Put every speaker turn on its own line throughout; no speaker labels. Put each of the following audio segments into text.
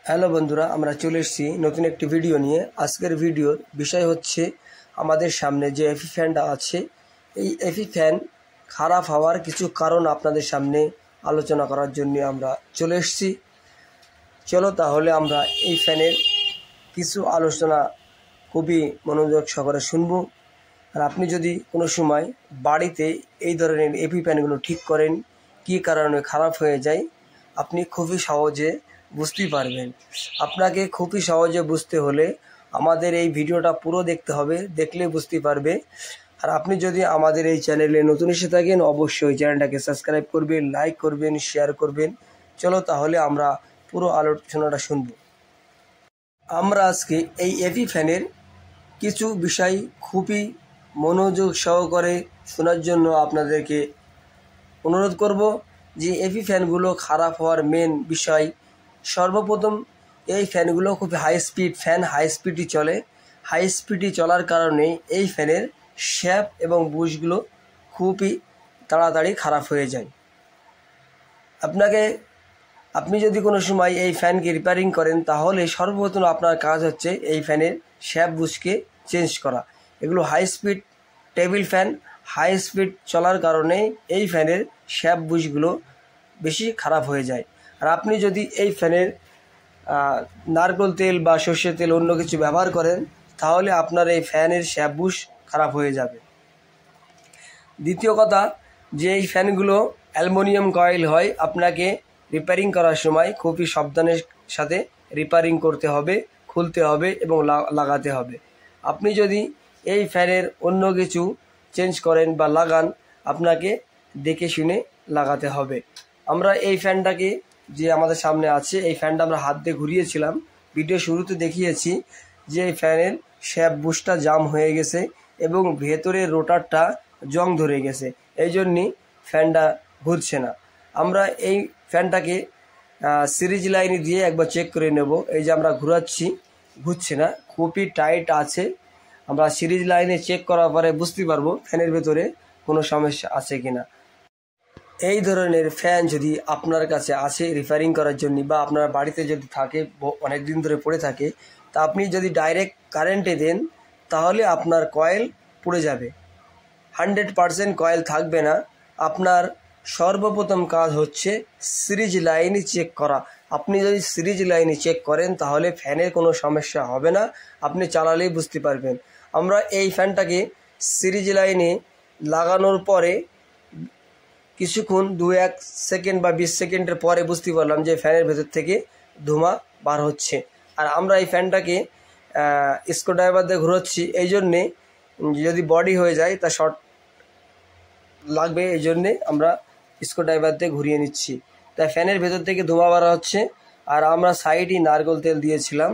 Hello বন্ধুরা, আমরা চলে এসেছি নতুন একটি ভিডিও নিয়ে। আজকের ভিডিওর বিষয় হচ্ছে আমাদের সামনে যে এফি ফ্যানটা আছে, এই এফি ফ্যান খারাপ হওয়ার কিছু কারণ আপনাদের সামনে আলোচনা করার জন্য আমরা চলে এসেছি। চলো তাহলে আমরা এই ফ্যানের কিছু আলোচনা খুবই মনোযোগ সহকারে শুনব। আর আপনি যদি কোনো সময় বাড়িতে এই ধরনের এফি ফ্যানগুলো ঠিক করেন, কী কারণে খারাপ হয়ে যায়, আপনি খুবই সহজে বুঝতেই পারবেন। আপনাকে খুবই সহজে বুঝতে হলে আমাদের এই ভিডিওটা পুরো দেখতে হবে, দেখলে বুঝতে পারবে। আর আপনি যদি আমাদের এই চ্যানেলে নতুন এসে থাকেন, অবশ্যই চ্যানেলটাকে সাবস্ক্রাইব করবেন, লাইক করবেন, শেয়ার করবেন। চলো তাহলে আমরা পুরো আলোচনাটা শুনব। আমরা আজকে এই এফি ফ্যানের কিছু বিষয় খুবই মনোযোগ সহকারে শোনার জন্য আপনাদেরকে অনুরোধ করব। যে এফি ফ্যানগুলো খারাপ হওয়ার মেন বিষয়, সর্বপ্রথম এই ফ্যানগুলো খুব হাই স্পিড ফ্যান, হাই স্পিডই চলে। হাই স্পিডই চলার কারণে এই ফ্যানের শ্যাপ এবং বুশগুলো খুবই তাড়াতাড়ি খারাপ হয়ে যায়। আপনি যদি কোনো সময় এই ফ্যানকে রিপেয়ারিং করেন, তাহলে সর্বপ্রথম আপনার কাজ হচ্ছে এই ফ্যানের শ্যাপ বুশকে চেঞ্জ করা। এগুলো high speed table fan, high speed চলার কারণে এই ফ্যানের শ্যাপ বুশগুলো বেশি খারাপ হয়ে যায়। আর আপনি যদি এই ফ্যানের নারকেল তেল বা সর্ষের তেল অন্য কিছু ব্যবহার করেন, তাহলে আপনার এই ফ্যানের শ্যাপ বুশ খারাপ হয়ে যাবে। দ্বিতীয় কথা, যে এই ফ্যানগুলো অ্যালুমিনিয়াম কয়েল হয়, আপনাকে রিপেয়ারিং করার সময় খুবই সাবধানের সাথে রিপেয়ারিং করতে হবে, খুলতে হবে এবং লাগাতে হবে। আপনি যদি এই ফ্যানের অন্য কিছু চেঞ্জ করেন বা লাগান, আপনাকে দেখে শুনে লাগাতে হবে। আমরা এই ফ্যানটাকে, যে আমাদের সামনে আছে, এই ফ্যানটা আমরা হাত দিয়ে ঘুরিয়েছিলাম, ভিডিও শুরুতে দেখিয়েছি যে এই ফ্যানের শ্যাপ বুশটা জাম হয়ে গেছে এবং ভেতরের রোটারটা জং ধরে গেছে, এই জন্যই ফ্যানটা ঘুরছে না। আমরা এই ফ্যানটাকে সিরিজ লাইনে দিয়ে একবার চেক করে নেব। এই যে আমরা ঘোরাচ্ছি, ঘুরছে না, খুবই টাইট আছে। আমরা সিরিজ লাইনে চেক করার পরে বুঝতে পারবো ফ্যানের ভেতরে কোনো সমস্যা আছে কিনা। এই ধরনের ফ্যান যদি আপনার কাছে আসে রিপেয়ারিং করার জন্য, বা আপনার বাড়িতে যদি থাকে, অনেক দিন ধরে পড়ে থাকে, তা আপনি যদি ডাইরেক্ট কারেন্টে দেন, তাহলে আপনার কয়েল পুড়ে যাবে, 100% কয়েল থাকবে না। আপনার সর্বপ্রথম কাজ হচ্ছে সিরিজ লাইনে চেক করা। আপনি যদি সিরিজ লাইনে চেক করেন, তাহলে ফ্যানের কোনো সমস্যা হবে না, আপনি চালালেই বুঝতে পারবেন। আমরা এই ফ্যানটাকে সিরিজ লাইনে লাগানোর পরে কিছুক্ষণ 2-1 সেকেন্ড বা 20 সেকেন্ডের পরে বুঝতে পারলাম যে ফ্যানের ভেতর থেকে ধোঁয়া বার হচ্ছে। আর আমরা এই ফ্যানটাকে স্ক্রুড্রাইভার দিয়ে ঘুরোচ্ছি, এই জন্যে যদি বডি হয়ে যায় তা শর্ট লাগবে, এই জন্যে আমরা স্ক্রুড্রাইভার দিয়ে ঘুরিয়ে নিচ্ছি। তাই ফ্যানের ভেতর থেকে ধোঁয়া বার হচ্ছে। আর আমরা সাইডে নারকেল তেল দিয়েছিলাম,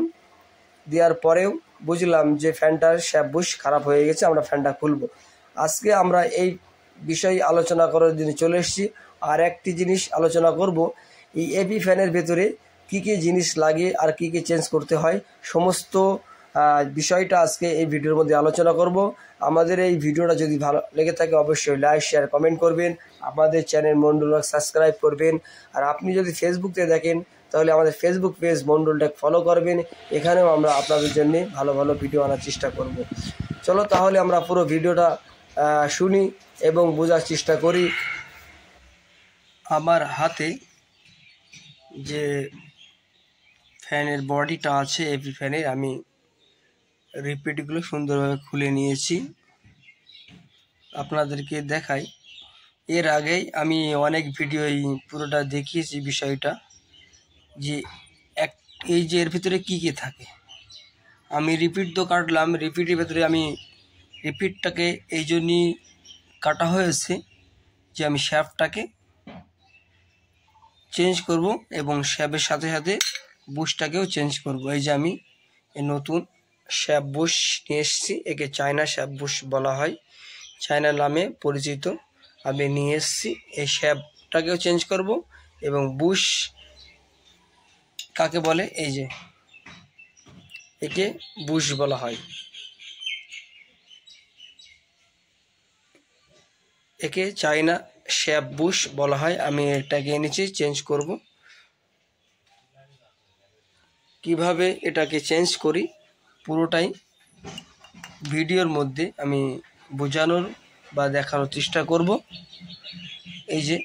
দেওয়ার পরেও বুঝলাম যে ফ্যানটার শ্যাপ বুশ খারাপ হয়ে গেছে, আমরা ফ্যানটা খুলব। আজকে আমরা এই বিষয় আলোচনা করার জন্য চলে এসেছি। আর একটি জিনিস আলোচনা করব, এই এপি ফ্যানের ভেতরে কী কী জিনিস লাগে আর কী কী চেঞ্জ করতে হয়, সমস্ত বিষয়টা আজকে এই ভিডিওর মধ্যে আলোচনা করব। আমাদের এই ভিডিওটা যদি ভালো লেগে থাকে, অবশ্যই লাইক, শেয়ার, কমেন্ট করবেন। আমাদের চ্যানেল মন্ডল সাবস্ক্রাইব করবেন। আর আপনি যদি ফেসবুক থেকে দেখেন, তাহলে আমাদের ফেসবুক পেজ মন্ডলটাকে ফলো করবেন। এখানেও আমরা আপনাদের জন্য ভালো ভালো ভিডিও আনার চেষ্টা করব। চলো তাহলে আমরা পুরো ভিডিওটা শুনি এবং বোঝার চেষ্টা করি। আমার হাতে যে ফ্যানের বডিটা আছে এপি ফ্যানের, আমি রিপিটগুলো সুন্দরভাবে খুলে নিয়েছি, আপনাদেরকে দেখাই। এর আগেই আমি অনেক ভিডিও পুরোটা দেখিয়েছি বিষয়টা, যে এই যে এর ভিতরে কী কী থাকে। আমি রিপিট তো কাটলাম, রিপিটের ভেতরে আমি রিপিটটাকে এই জন্যই কাটা হয়েছে যে আমি শ্যাফটটাকে চেঞ্জ করব এবং শ্যাপের সাথে সাথে বুশটাকেও চেঞ্জ করব। এই যে আমি এই নতুন শ্যাপ বুশ নিয়ে এসেছি, একে চায়না শ্যাপ বুশ বলা হয়, চায়না নামে পরিচিত। আমি নিয়ে এসেছি, এই শ্যাপটাকেও চেঞ্জ করব এবং বুশ কাকে বলে, এই যে একে বুশ বলা হয়, একে চায়না শ্যাপ বুশ বলা হয়। আমি এটাকে এনেছি, চেঞ্জ করব। কিভাবে এটাকে চেঞ্জ করি পুরোটাই ভিডিওর মধ্যে আমি বোঝানোর বা দেখানোর চেষ্টা করব। এই যে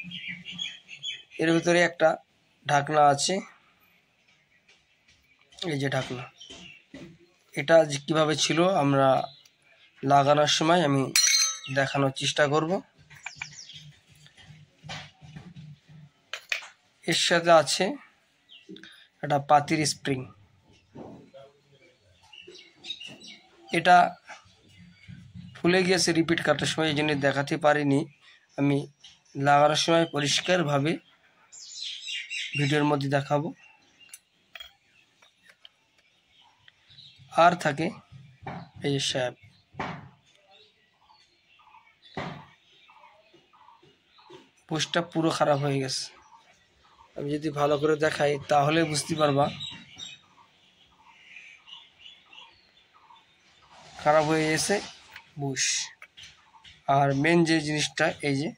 এর ভিতরে একটা ঢাকনা আছে, এই যে ঢাকনা, এটা কিভাবে ছিল আমরা লাগানোর সময় আমি দেখানোর চেষ্টা করব। এর সাথে আছে একটা পাতির স্প্রিং, এটা ফুলে গিয়েছে রিপিট কাটার সময়, এই জন্য দেখাতে পারিনি। আমি লাগানোর সময় পরিষ্কারভাবে ভিডিওর মধ্যে দেখাবো। আর থাকে এই যে শ্যাপ, পোস্টটা পুরো খারাপ হয়ে গেছে। আমি যদি ভালো করে দেখাই তাহলে বুঝতে পারবা খারাপ হয়ে গেছে বুশ। আর মেন যে জিনিসটা এই যে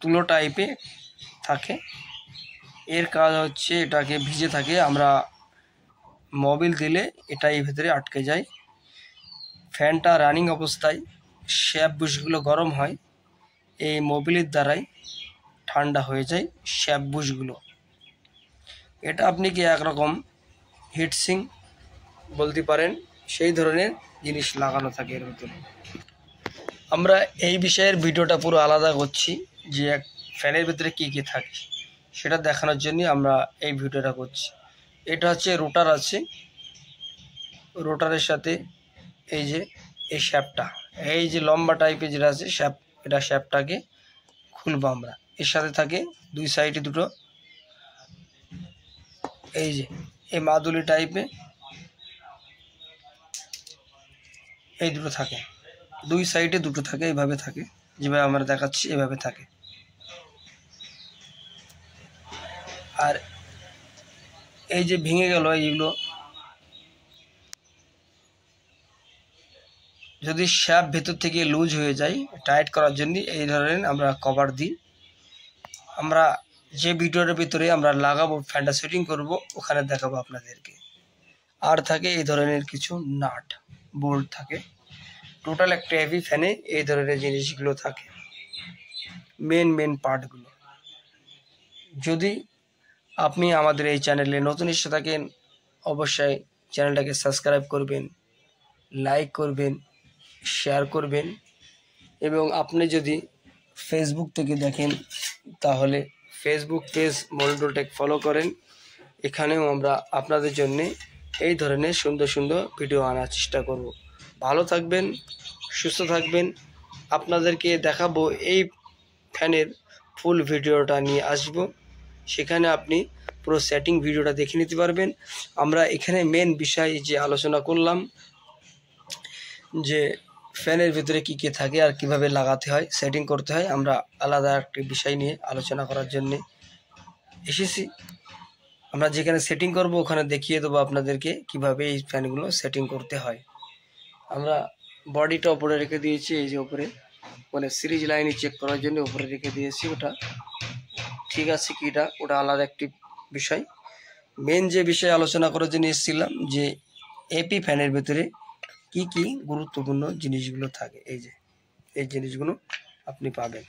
তুলো টাইপে থাকে, এর কাজ হচ্ছে এটাকে ভিজে থাকে, আমরা মোবিল দিলে এটা এই ভেতরে আটকে যায়। ফ্যানটা রানিং অবস্থায় শ্যাপ বুশগুলো গরম হয়, এই মোবিলের দ্বারাই ঠান্ডা হয়ে যায় শ্যাপ বুশগুলো। এটা আপনি কি একরকম হিটসিং বলতে পারেন, সেই ধরনের জিনিস লাগানো থাকে এর ভিতরে। আমরা এই বিষয়ের ভিডিওটা পুরো আলাদা করছি যে এক ফ্যানের ভিতরে কী কী থাকে সেটা দেখানোর জন্য আমরা এই ভিডিওটা করছি। এটা হচ্ছে রোটার আছে, রোটারের সাথে এই যে এই শ্যাপটা, এই যে লম্বা টাইপের যেটা আছে শ্যাপ, এটা শ্যাপটাকে খুলবো আমরা। এর সাথে থাকে দুই সাইডে দুটো এই যে এই মাদুলি টাইপে এই দুটো থাকে, দুই সাইডে দুটো থাকে, এইভাবে থাকে, যেভাবে আমরা দেখাচ্ছি এভাবে থাকে। আর এই যে ভেঙে গেল এইগুলো, যদি শ্যাপ ভেতর থেকে লুজ হয়ে যায় টাইট করার জন্য এই ধরনের আমরা কভার দিই। আমরা যে ভিডিওর ভিতরে আমরা লাগাবো ফ্যানটা সেটিং করব ওখানে দেখাবো আপনাদেরকে। আর থাকে এই ধরনের কিছু নাট বোল্ট থাকে, টোটাল একটা হেভি ফ্যানে এই ধরনের জিনিসগুলো থাকে, মেন পার্টগুলো। যদি আপনি আমাদের এই চ্যানেলে নতুন এসে থাকেন অবশ্যই চ্যানেলটাকে সাবস্ক্রাইব করবেন, লাইক করবেন, শেয়ার করবেন, এবং আপনি যদি ফেসবুক থেকে দেখেন তাহলে Facebook page Monitor Tech follow করেন। এখানেও আমরা আপনাদের জন্য এই ধরনের সুন্দর সুন্দর ভিডিও আনার চেষ্টা করব। ভালো থাকবেন, সুস্থ থাকবেন। আপনাদেরকে দেখাবো এই ফ্যানের ফুল ভিডিওটা নিয়ে আসব, সেখানে আপনি পুরো সেটিং ভিডিওটা দেখে নিতে পারবেন। আমরা এখানে মেন বিষয় যে আলোচনা করলাম যে ফ্যানের ভিতরে কী কী থাকে আর কিভাবে লাগাতে হয়, সেটিং করতে হয়, আমরা আলাদা একটি বিষয় নিয়ে আলোচনা করার জন্য এসেছি। আমরা যেখানে সেটিং করব ওখানে দেখিয়ে দেবো আপনাদেরকে কিভাবে এই ফ্যানগুলো সেটিং করতে হয়। আমরা বডিটা ওপরে রেখে দিয়েছি, এই যে ওপরে মানে সিরিজ লাইনে চেক করার জন্য ওপরে রেখে দিয়েছি, ওটা ঠিক আছে কি ওটা আলাদা একটি বিষয়। মেন যে বিষয় আলোচনা করার জন্য এসেছিলাম যে এপি ফ্যানের ভিতরে কি কি গুরুত্বপূর্ণ জিনিসগুলো থাকে, এই যে এই জিনিসগুলো আপনি পাবেন।